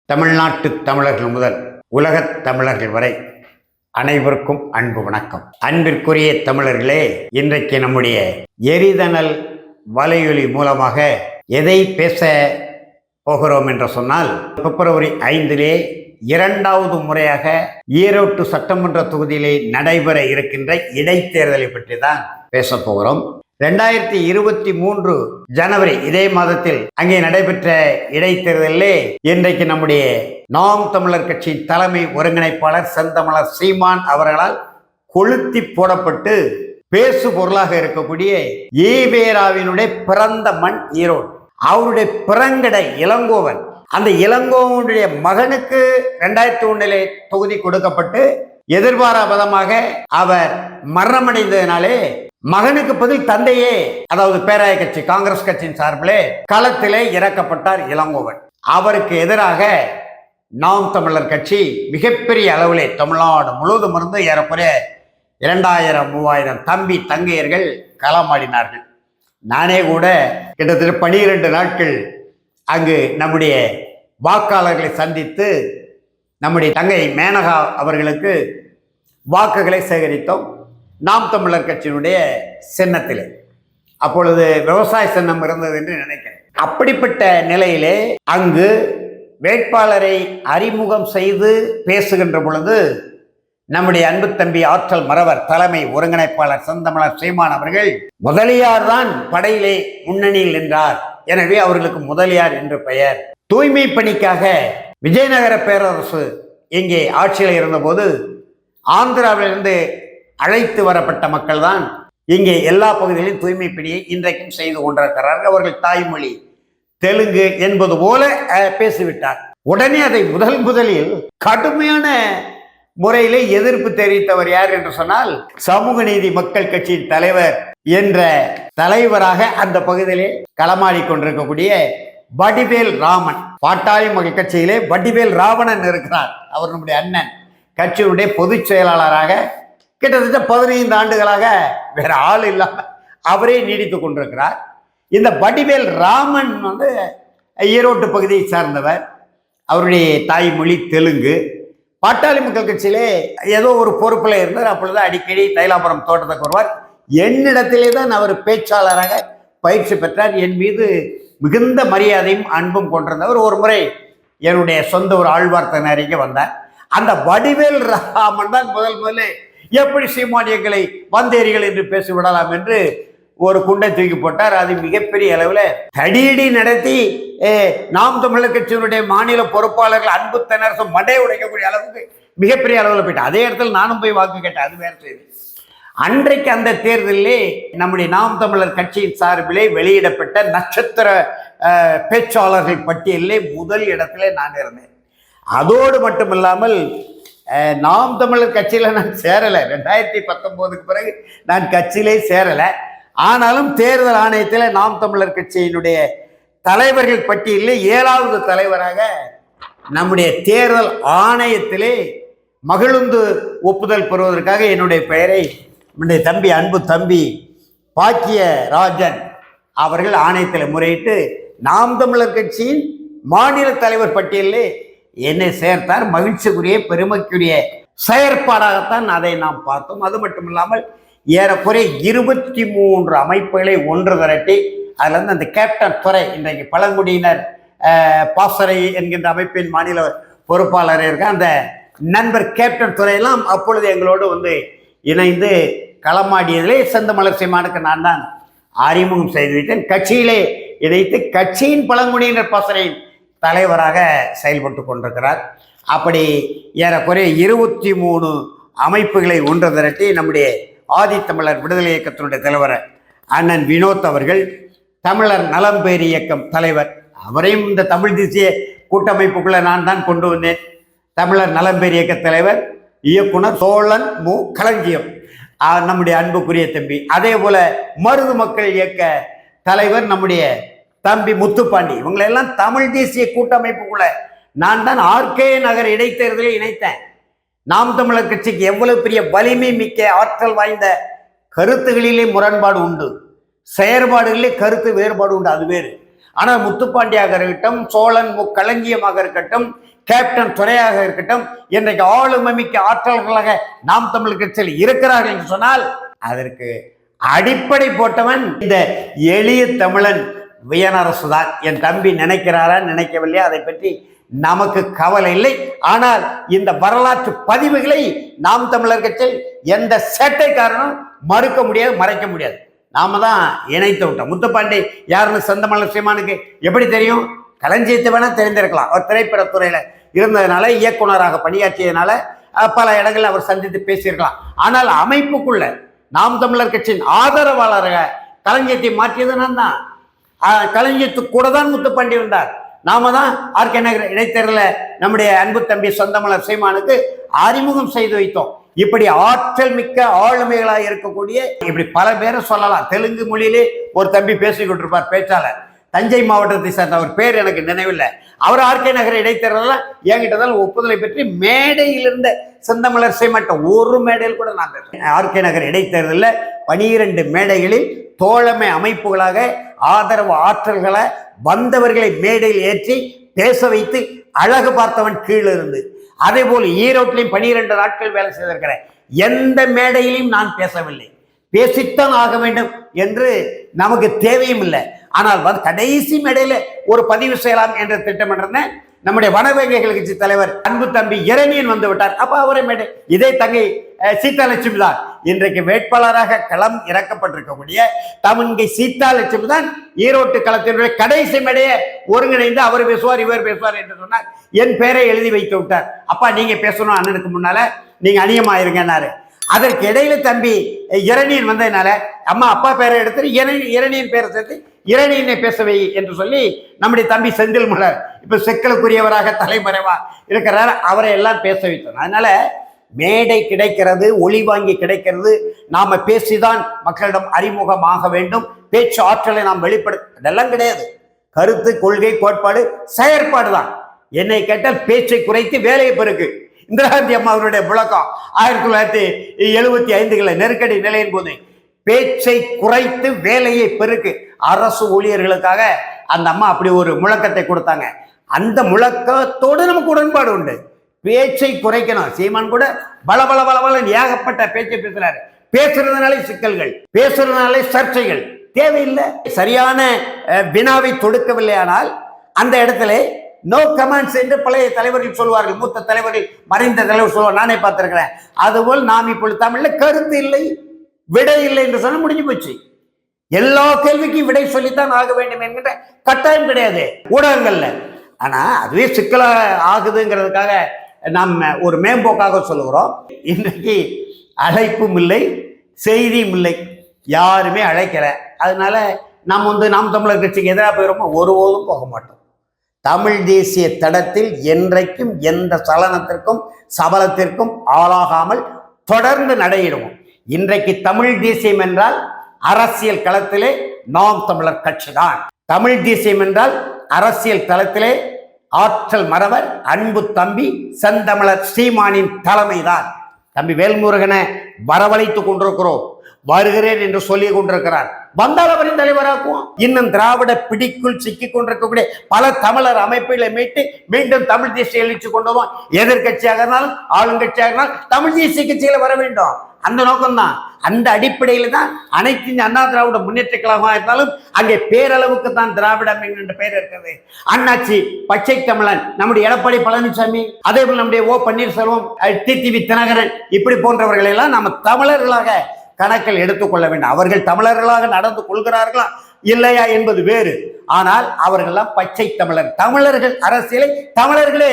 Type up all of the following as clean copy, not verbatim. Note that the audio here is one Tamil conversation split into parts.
தமிழ்நாட்டு தமிழர்கள் முதல் உலகத் தமிழர்கள் வரை அனைவருக்கும் அன்பு வணக்கம். அன்பிற்குரிய தமிழர்களே, இன்றைக்கு நம்முடைய எரிதனல் வலையொலி மூலமாக எதை பேச போகிறோம் என்று சொன்னால், பிப்ரவரி 5 இரண்டாவது முறையாக ஈரோடு சட்டமன்ற தொகுதியிலே நடைபெற இருக்கின்ற இடைத்தேர்தலை பற்றி தான் பேச போகிறோம். 2023 ஜனவரி இதே மாதத்தில் அங்கே நடைபெற்ற இடைத்தேர்தலிலே இன்றைக்கு நம்முடைய நாம் தமிழர் கட்சியின் தலைமை ஒருங்கிணைப்பாளர் செந்தமலர் சீமான் அவர்களால் கொளுத்தி போடப்பட்டு பேசு பொருளாக இருக்கக்கூடிய ஈவேராவினுடைய பிறந்த மண் ஈரோடு. அவருடைய பிறங்கடை இளங்கோவன், அந்த இளங்கோவனுடைய மகனுக்கு 2001 தொகுதி கொடுக்கப்பட்டு எதிர்பாராபதமாக அவர் மரணமடைந்ததினாலே மகனுக்கு பதில் தந்தையே, அதாவது பேராய கட்சி காங்கிரஸ் கட்சியின் சார்பிலே களத்திலே இறக்கப்பட்டார் இளங்கோவன். அவருக்கு எதிராக நாம் தமிழர் கட்சி மிகப்பெரிய அளவிலே தமிழ்நாடு முழுவதும் இருந்து ஏறக்குறைய 2000-3000 தம்பி தங்கையர்கள் களமாடினார்கள். நானே கூட கிட்டத்தட்ட 12 நாட்கள் அங்கு நம்முடைய வாக்காளர்களை சந்தித்து நம்முடைய தங்கை மேனகா அவர்களுக்கு வாக்குகளை சேகரித்தோம். நாம் தமிழர் கட்சியினுடைய சின்னத்திலே அப்பொழுது விவசாய சின்னம் இருந்தது என்று நினைக்கிறேன். அப்படிப்பட்ட நிலையிலே அங்கு வேட்பாளரை அறிமுகம் செய்து பேசுகின்ற பொழுது நம்முடைய அன்பு தம்பி ஆற்றல் மறவர் தலைமை ஒருங்கிணைப்பாளர் செந்தமலர் சீமான் அவர்கள் முதலியார் தான் படையிலே முன்னணியில் நின்றார், எனவே அவர்களுக்கு முதலியார் என்று பெயர். தூய்மை பணிக்காக விஜயநகர பேரரசு இங்கே ஆட்சியில் இருந்தபோது ஆந்திராவிலிருந்து அழைத்து வரப்பட்ட மக்கள் தான் இங்கே எல்லா பகுதிகளிலும் தூய்மை பணியை இன்றைக்கும் செய்து கொண்டிருக்கிறார்கள். அவர்கள் தாய்மொழி தெலுங்கு என்பது போல பேசிவிட்டார். உடனே அதை முதலில் கடுமையான முறையிலே எதிர்ப்பு தெரிவித்தவர் யார் என்று சொன்னால், சமூக நீதி மக்கள் கட்சியின் தலைவர் என்ற தலைவராக அந்த பகுதியிலே களமாடி கொண்டிருக்கக்கூடிய வடிவேல் ராமன். பாட்டாளி மக்கள் கட்சியிலே வடிவேல் ராவணன் இருக்கிறார். அவர் நம்முடைய அண்ணன், கட்சியினுடைய பொதுச் செயலாளராக கிட்டத்தட்ட 15 ஆண்டுகளாக வேற ஆள் இல்லாமல் அவரே நீடித்து கொண்டிருக்கிறார். இந்த வடிவேல் ராமன் ஈரோட்டு பகுதியை சார்ந்தவர். அவருடைய தாய்மொழி தெலுங்கு. பாட்டாளி மக்கள் கட்சியிலே ஏதோ ஒரு பொறுப்பில் இருந்தார். அப்பொழுது அடிக்கடி தைலாபுரம் தோட்டத்துக்கு வருவார். என்னிடத்திலே தான் அவர் பேச்சாளராக பயிற்சி பெற்றார். என் மீது மிகுந்த மரியாதையும் அன்பும் கொண்டிருந்தவர். ஒரு முறை என்னுடைய சொந்த ஒரு ஆழ்வார்த்தனருக்கு வந்தார். அந்த வடிவேல் ராமன் தான் முதல்ல எப்படி சீமானியங்களை வந்தேரிகள் என்று பேசிவிடலாம் என்று ஒரு குண்டை தூக்கி போட்டார். அது மிகப்பெரிய அளவில் தடியடி நடத்தி நாம் தமிழர் கட்சியினுடைய மாநில பொறுப்பாளர்கள் அன்பு தென்னரசு மண்டை உடைக்கக்கூடிய அளவுக்கு மிகப்பெரிய அளவில் போயிட்டேன். அதே இடத்துல நானும் போய் வாக்கு கேட்டேன். அது வேற செய்தி. அன்றைக்கு அந்த தேர்தலிலே நம்முடைய நாம் தமிழர் கட்சியின் சார்பிலே வெளியிடப்பட்ட நட்சத்திர பேச்சாளர்கள் பட்டியலிலே முதல் இடத்திலே நான் இருந்தேன். அதோடு மட்டுமில்லாமல் நாம் தமிழர் கட்சியில் நான் சேரலை. 2019க்கு பிறகு நான் கட்சியிலே சேரலை. ஆனாலும் தேர்தல் ஆணையத்தில் நாம் தமிழர் கட்சியினுடைய தலைவர்கள் பட்டியலில் 7வது தலைவராக நம்முடைய தேர்தல் ஆணையத்திலே மகிழுந்து ஒப்புதல் பெறுவதற்காக என்னுடைய பெயரை என்னுடைய தம்பி அன்பு தம்பி பாக்கிய ராஜன் அவர்கள் ஆணையத்தில் முறையிட்டு நாம் தமிழர் கட்சியின் மாநில தலைவர் பட்டியலில் என்னை சேர்த்தார். மகிழ்ச்சிக்குரிய பெருமைக்குரிய செயற்பாடாகத்தான் அதை நாம் பார்த்தோம். அது மட்டும் இல்லாமல் ஏறக்குறைய 23 அமைப்புகளை ஒன்று திரட்டி அதிலிருந்து அந்த கேப்டன் துறை, இன்றைக்கு பழங்குடியினர் பாசறை என்கின்ற அமைப்பின் மாநில பொறுப்பாளர் இருக்க அந்த நண்பர் கேப்டன் துறையெல்லாம் அப்பொழுது எங்களோடு இணைந்து களமாடியதிலே செந்தமலர் சீமானுக்கு நான் தான் அறிமுகம் செய்து வைத்தேன். கட்சியிலே இணைத்து கட்சியின் பழங்குடியினர் பாசறையின் தலைவராக செயல்பட்டு கொண்டிருக்கிறார். அப்படி ஏறக்குறைய 23 அமைப்புகளை ஒன்று திரட்டி நம்முடைய ஆதித்தமிழர் விடுதலை இயக்கத்தினுடைய தலைவர் அண்ணன் வினோத் அவர்கள், தமிழர் நலம்பேறு இயக்கம் தலைவர், அவரையும் இந்த தமிழ் தேசிய கூட்டமைப்புக்குள்ள நான் தான் கொண்டு வந்தேன். தமிழர் நலம்பேறு இயக்க தலைவர் இயக்குனர் சோழன் மு களஞ்சியம் நம்முடைய அன்புக்குரிய தம்பி. அதே போல மருது மக்கள் இயக்க தலைவர் நம்முடைய தம்பி முத்துப்பாண்டி. இவங்களெல்லாம் தமிழ் தேசிய கூட்டமைப்புக்குள்ள நான் தான் ஆர்கே நகர் இடைத்தேர்தலில் இணைத்தேன். நாம் தமிழர் கட்சிக்கு எவ்வளவு பெரிய வலிமை மிக்க ஆற்றல் வாய்ந்த கருத்துகளிலே முரண்பாடு உண்டு, செயற்பாடுகளிலே கருத்து வேறுபாடு உண்டு, அது வேறு. ஆனால் முத்துப்பாண்டியாக இருக்கட்டும், சோழன் களஞ்சியமாக இருக்கட்டும், கேப்டன் துரையாக இருக்கட்டும், இன்றைக்கு ஆளுமைமிக்க ஆற்றல்களாக நாம் தமிழர் கட்சியில் இருக்கிறார்கள் என்று சொன்னால் அதற்கு அடிப்படை போட்டவன் இந்த எளிய தமிழன் வியனரசு தான். என் தம்பி நினைக்கிறாரா நினைக்கவில்லையா அதை பற்றி நமக்கு கவலை இல்லை. ஆனால் இந்த வரலாற்று பதிவுகளை நாம் தமிழர் கட்சியில் எந்த சேட்டைக்காரனும் மறுக்க முடியாது, மறைக்க முடியாது. நாம தான் இணைத்து விட்டோம். முத்துப்பாண்டி யாருன்னு செந்தமலர் சீமானுக்கு எப்படி தெரியும்? களஞ்சியத்தை வேணா தெரிந்திருக்கலாம். அவர் திரைப்படத்துறையில இருந்ததுனால, இயக்குனராக பணியாற்றியதுனால பல இடங்களில் அவர் சந்தித்து பேசியிருக்கலாம். ஆனால் அமைப்புக்குள்ள நாம் தமிழர் கட்சியின் ஆதரவாளராக களஞ்சியத்தை மாற்றியது நான் தான். களஞ்சியத்துக்கு கூட தான் முத்துப்பாண்டி வந்தார். நாம தான் ஆர்கே நகர் இடைத்தேர்தலில் நம்முடைய அன்பு தம்பி செந்தமலர் சீமானுக்கு அறிமுகம் செய்து வைத்தோம். இப்படி ஆற்றல் மிக்க ஆளுமைகளாக இருக்கக்கூடிய இப்படி பல பேரை சொல்லலாம். தெலுங்கு மொழியிலே ஒரு தம்பி பேசிக்கிட்டு இருப்பார், பேச்சாளர், தஞ்சை மாவட்டத்தை சேர்ந்த அவர் பேர் எனக்கு நினைவில்லை. அவர் ஆர்கே நகர் இடைத்தேர்தல் என்கிட்ட தான் ஒப்புதலை பெற்று மேடையில் இருந்த செந்தமலர் சீமான் ஒரு மேடையில் கூட நான் பேசுறேன். ஆர்கே நகர் இடைத்தேர்தலில் 12 மேடைகளில் தோழமை அமைப்புகளாக ஆதரவு ஆற்றல்களை வந்தவர்களை மேடையில் ஏற்றி பேச வைத்து அழகு பார்த்தவன் கீழே இருந்து. அதே போல் ஈரோட்டிலையும் 12 நாட்கள் வேலை செய்திருக்கிறேன். எந்த மேடையிலையும் நான் பேசவில்லை. பேசித்தான் ஆக வேண்டும் என்று நமக்கு தேவையும் இல்லை. ஆனால் கடைசி மேடையில் ஒரு பதிவு செய்யலாம் என்ற திட்டமிட்டிருந்தேன். நம்முடைய வனவேங்கைகள் கட்சி தலைவர் அன்பு தம்பி இரணியன் வந்து விட்டார். அப்ப அவரை மேடை இதே தங்கை சீதாலட்சுமி தான் இன்றைக்கு வேட்பாளராக களம் இறக்கப்பட்டிருக்கக்கூடிய தமங்கை சீதாலட்சுமி தான் ஈரோட்டு களத்தினுடைய கடைசி மேடையை ஒருங்கிணைந்து அவர் பேசுவார் இவர் பேசுவார் என்று சொன்னார். என் பேரை எழுதி வைத்து விட்டார். அப்பா நீங்க பேசணும், அண்ணனுக்கு முன்னால நீங்க அநியமாயிருங்கன்னாரு. அதற்கு இடையில தம்பி இரணியன் வந்ததுனால அம்மா அப்பா பேரை எடுத்து இரணியன் பேரை சேர்த்து இரணியனை பேசவை என்று சொல்லி நம்முடைய தம்பி செந்தில் மலர் இப்ப செக்கலுக்குரியவராக தலைமறைவா இருக்கிறார், அவரை எல்லாம் பேச வைத்தோம். அதனால மேடை கிடைக்கிறது, ஒளி வாங்கி கிடைக்கிறது. நாம பேசிதான் மக்களிடம் அறிமுகமாக வேண்டும். பேச்சு ஆற்றலை நாம் இதெல்லாம் கிடையாது. கருத்து, கொள்கை, கோட்பாடு, செயற்பாடு தான். என்னை கேட்டால் பேச்சை குறைத்து வேலையை பெருக்கு. இந்திரா காந்தி அம்மா அவருடைய முழக்கம் 1975 நெருக்கடி நிலையின் போது பேச்சை குறைத்து வேலையை பெருக்கு. அரசு ஊழியர்களுக்காக அந்த அம்மா அப்படி ஒரு முழக்கத்தை கொடுத்தாங்க. அந்த முழக்கத்தோடு நமக்கு உடன்பாடு உண்டு. பேச்சை குறைக்கணும். சீமான் கூட பல ஏகப்பட்ட பேச்சை பேசுறாரு. பேசுறதுனாலே சிக்கல்கள், பேசுறதுனாலே சர்ச்சைகள் தேவையில்லை. சரியான வினாவை தொடுக்கவில்லை ஆனால் அந்த இடத்துல நோ கமெண்ட்ஸ் என்று பழைய தலைவர்கள் சொல்வார்கள். மூத்த தலைவர்கள், மறைந்த தலைவர் சொல்வார், நானே பார்த்திருக்கிறேன். அதுபோல் நாம் இப்பொழுது தமிழ்ல கருத்து இல்லை, விடை இல்லை என்று சொன்ன முடிஞ்சு போச்சு. எல்லா கேள்விக்கும் விடை சொல்லித்தான் ஆக வேண்டும் என்கின்ற கட்டாயம் கிடையாது ஊடகங்கள்ல. ஆனா அதுவே சிக்கலா ஆகுதுங்கிறதுக்காக நாம் ஒரு மேம்போக்காக சொல்லுகிறோம். இன்றைக்கு அழைப்பும் இல்லை, செய்தியும் இல்லை, யாருமே அழைக்கல. அதனால நாம் தமிழர் கட்சிக்கு எதிராக போயிடுமோ? ஒருபோதும் போக மாட்டோம். தமிழ் தேசிய தடத்தில் என்றைக்கும் எந்த சலனத்திற்கும் சபலத்திற்கும் ஆளாகாமல் தொடர்ந்து நடையிடுவோம். இன்றைக்கு தமிழ் தேசியம் என்றால் அரசியல் களத்திலே நாம் தமிழர் கட்சி தான். தமிழ் தேசியம் என்றால் அரசியல் களத்திலே ஆற்றல் மறவர் அன்பு தம்பி செந்தமிழர் சீமானின் தலைமைதான். தம்பி வேல்முருகனை வரவழைத்துக் கொண்டிருக்கிறோம். வருகிறேன் என்று சொல்லி கொண்டிருக்கிறார். வந்தால் அவரின் தலைவராக்குவோம். இன்னும் திராவிட பிடிக்குள் சிக்கிக் கொண்டிருக்கக்கூடிய பல தமிழர் அமைப்புகளை மீட்டு மீண்டும் தமிழ் தேசிய எழுச்சி கொண்டு வருவோம். எதிர்கட்சியாக இருந்தாலும் ஆளுங்கட்சியாக இருந்தாலும் தமிழ் தேசிய கட்சியில வர வேண்டும். அந்த நோக்கம்தான். அந்த அடிப்படையில தான் அனைத்து அண்ணா திராவிட முன்னேற்ற கழகமாக இருந்தாலும் அங்கே பேரளவுக்கு தான் திராவிடம் என்கின்ற பெயர் இருக்கிறது. அண்ணாச்சி, பச்சை தமிழன், நம்முடைய எடப்பாடி பழனிசாமி, அதே போல் நம்முடைய ஓ பன்னீர்செல்வம், டிடிவி தினகரன், இப்படி போன்றவர்கள் எல்லாம் நம்ம தமிழர்களாக கணக்கில் எடுத்துக்கொள்ள வேண்டும். அவர்கள் தமிழர்களாக நடந்து கொள்கிறார்களா இல்லையா என்பது வேறு. ஆனால் அவர்கள்லாம் பச்சை தமிழர். தமிழர்கள் அரசியலை தமிழர்களே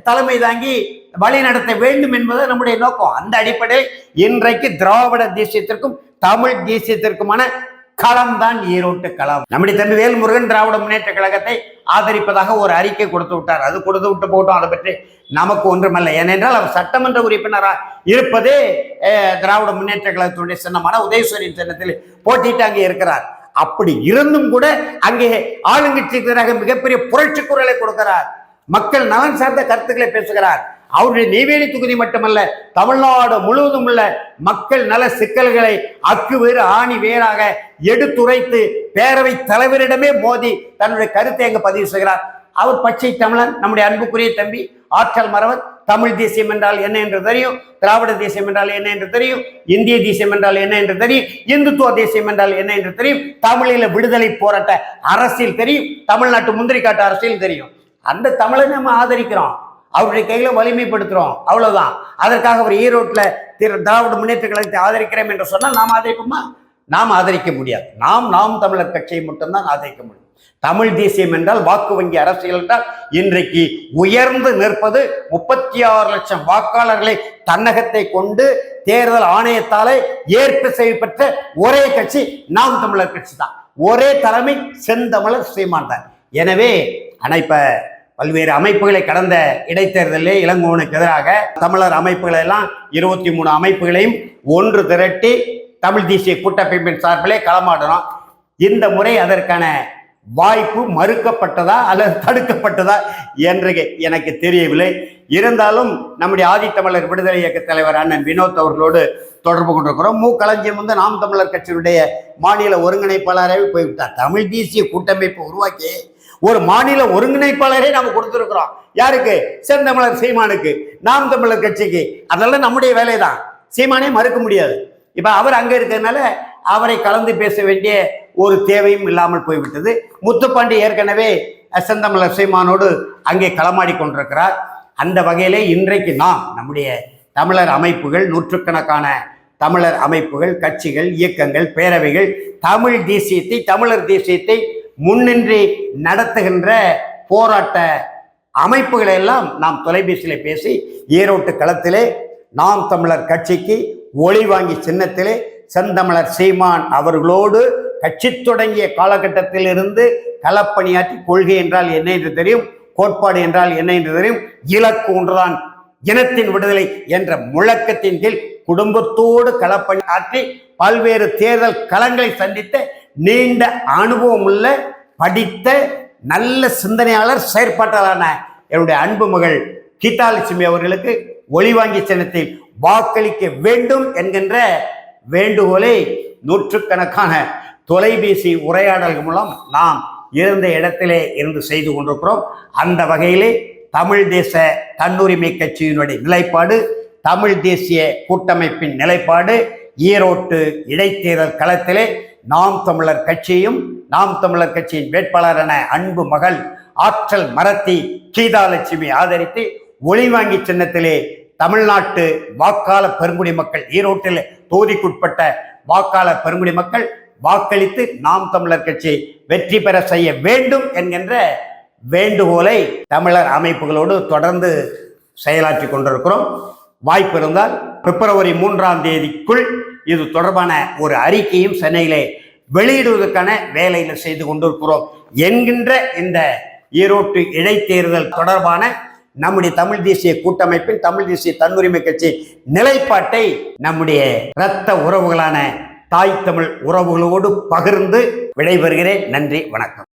தலைமை தாங்கி வழி நடத்த வேண்டும் என்பது நம்முடைய நோக்கம். அந்த அடிப்படையில் இன்றைக்கு திராவிட தேசியத்திற்கும் தமிழ் தேசியத்திற்குமான களம் தான் ஈரோட்டு களம். நம்முடைய தம்பி வேல்முருகன் திராவிட முன்னேற்ற கழகத்தை ஆதரிப்பதாக ஒரு அறிக்கை கொடுத்து விட்டார். அது கொடுத்து விட்டு போட்டோம், அதை பற்றி நமக்கு ஒன்றுமல்ல. ஏனென்றால் அவர் சட்டமன்ற உறுப்பினராக இருப்பதே திராவிட முன்னேற்ற கழகத்தினுடைய சின்னமான உதயசூரியன் சின்னத்தில் போட்டிட்டு அங்கே இருக்கிறார். அப்படி இருந்தும் கூட அங்கே ஆளுங்கட்சிக்கு எதிராக மிகப்பெரிய புரட்சி குரலை கொடுக்கிறார். மக்கள் நலன் சார்ந்த கருத்துக்களை பேசுகிறார். அவருடைய நெய்வேலி தொகுதி மட்டுமல்ல, தமிழ்நாடு முழுவதும் உள்ள மக்கள் நல சிக்கல்களை அக்கு வேறு ஆணி வேறாக எடுத்துரைத்து பேரவை தலைவரிடமே மோதி தன்னுடைய கருத்தை அங்கு பதிவு செய்கிறார். அவர் பச்சை தமிழன், நம்முடைய அன்புக்குரிய தம்பி ஆற்றல் மறவர். தமிழ் தேசியம் என்றால் என்ன என்று தெரியும், திராவிட தேசியம் என்றால் என்ன என்று தெரியும், இந்திய தேசியம் என்றால் என்ன என்று தெரியும், இந்துத்துவ தேசியம் என்றால் என்ன என்று தெரியும், தமிழில விடுதலை போராட்ட அரசியல் தெரியும், தமிழ்நாட்டு முந்திரி காட்டு அரசியல் தெரியும். அந்த தமிழை நம்ம ஆதரிக்கிறோம், அவருடைய கையில வலிமைப்படுத்துறோம், அவ்வளவுதான். அதற்காக அவர் ஈரோட்டில் திராவிட முன்னேற்ற கழகத்தை ஆதரிக்கிறோம் என்று சொன்னால் நாம் ஆதரிப்போமா? நாம் ஆதரிக்க முடியாது. நாம் தமிழர் கட்சியை மட்டும்தான் ஆதரிக்க முடியும். தமிழ் தேசியம் என்றால் வாக்கு வங்கி அரசியல் என்றால் இன்றைக்கு உயர்ந்து நிற்பது 36 லட்சம் வாக்காளர்களை தன்னகத்தை கொண்டு தேர்தல் ஆணையத்தாலே ஏற்பு செய்யப்பட்ட ஒரே கட்சி நாம் தமிழர் கட்சி தான். ஒரே தலைமை செந்தமிழர் சீமான் தான். எனவே இப்ப பல்வேறு அமைப்புகளை கடந்த இடைத்தேர்தலில் இளங்கோவனுக்கு எதிராக தமிழர் அமைப்புகளை எல்லாம் 23 அமைப்புகளையும் ஒன்று திரட்டி தமிழ் தேசிய கூட்டமைப்பின் சார்பிலே களமாடணும். இந்த முறை அதற்கான வாய்ப்பு மறுக்கப்பட்டதா அல்லது தடுக்கப்பட்டதா என்று எனக்கு தெரியவில்லை. இருந்தாலும் நம்முடைய ஆதித்தமிழர் விடுதலை இயக்க தலைவர் அண்ணன் வினோத் அவர்களோடு தொடர்பு கொண்டிருக்கிறோம். களஞ்சியம் வந்து நாம் தமிழர் கட்சியினுடைய மாநில ஒருங்கிணைப்பாளராகவே போய்விட்டார். தமிழ் தேசிய கூட்டமைப்பு உருவாக்கி ஒரு மாநில ஒருங்கிணைப்பாளரே நாம் கொடுத்திருக்கிறோம். யாருக்கு? செந்தமிழர் சீமானுக்கு, நாம் தமிழர் கட்சிக்கு. அதெல்லாம் நம்முடைய வேலை தான், சீமானே மறுக்க முடியாது. இப்ப அவர் அங்க இருக்கிறதுனால அவரை கலந்து பேச வேண்டிய ஒரு தேவையும் இல்லாமல் போய்விட்டது. முத்துப்பாண்டி ஏற்கனவே செந்தமிழர் சீமானோடு அங்கே களமாடி கொண்டிருக்கிறார். அந்த வகையிலே இன்றைக்கு நாம் நம்முடைய தமிழர் அமைப்புகள், நூற்றுக்கணக்கான தமிழர் அமைப்புகள், கட்சிகள், இயக்கங்கள், பேரவைகள் தமிழ் தேசியத்தை, தமிழர் தேசியத்தை முன்னின்று நடத்துகின்ற போராட்ட அமைப்புகளை எல்லாம் நாம் தொலைபேசியில பேசி ஈரோட்டு களத்திலே நாம் தமிழர் கட்சிக்கு ஒளி வாங்கி சின்னத்திலே செந்தமிழர் சீமான் அவர்களோடு கட்சி தொடங்கிய காலகட்டத்தில் இருந்து களப்பணியாற்றி கொள்கை என்றால் என்ன என்று தெரியும், கோட்பாடு என்றால் என்ன என்று தெரியும், இலக்கு ஒன்றுதான் இனத்தின் விடுதலை என்ற முழக்கத்தின் கீழ் குடும்பத்தோடு களப்பணியாற்றி பல்வேறு தேர்தல் களங்களை சந்தித்த நீண்ட அனுபவம் உள்ள படித்த நல்ல சிந்தனையாளர், செயற்பாட்டாளரான என்னுடைய அன்பு மகள் கீதாலட்சுமி அவர்களுக்கு ஒளிவாங்கி சின்னத்தில் வாக்களிக்க வேண்டும் என்கின்ற வேண்டுகோளை நூற்றுக்கணக்கான தொலைபேசி உரையாடல்கள் மூலம் நாம் இருந்த இடத்திலே இருந்து செய்து கொண்டிருக்கிறோம். அந்த வகையிலே தமிழ் தேச தன்னுரிமை கட்சியினுடைய நிலைப்பாடு, தமிழ் தேசிய கூட்டமைப்பின் நிலைப்பாடு, ஈரோட்டு இடைத்தேர்தல் களத்திலே நாம் தமிழர் கட்சியும் நாம் தமிழர் கட்சியின் வேட்பாளரான அன்பு மகள் ஆற்றல் மரத்தி கீதாலட்சுமி ஆதரித்து ஒளிவாங்கி சின்னத்திலே தமிழ்நாட்டு வாக்காளர் பெருங்குடி மக்கள், ஈரோட்டில் தொகுதிக்குட்பட்ட வாக்காளர் பெருங்குடி மக்கள் வாக்களித்து நாம் தமிழர் கட்சி வெற்றி பெற செய்ய வேண்டும் என்கின்ற வேண்டுகோளை தமிழர் அமைப்புகளோடு தொடர்ந்து செயலாற்றி கொண்டிருக்கிறோம். வாய்ப்பு இருந்தால் பிப்ரவரி 3ஆம் தேதிக்குள் இது தொடர்பான ஒரு அறிக்கையும் சென்னையிலே வெளியிடுவதற்கான வேலையில செய்து கொண்டிருக்கிறோம் என்கின்ற இந்த ஈரோட்டு இடைத்தேர்தல் தொடர்பான நம்முடைய தமிழ் தேசிய கூட்டமைப்பின், தமிழ் தேசிய தன்னுரிமை கட்சி நிலைப்பாட்டை நம்முடைய இரத்த உறவுகளான தாய் தமிழ் உறவுகளோடு பகிர்ந்து விடைபெறுகிறேன். நன்றி, வணக்கம்.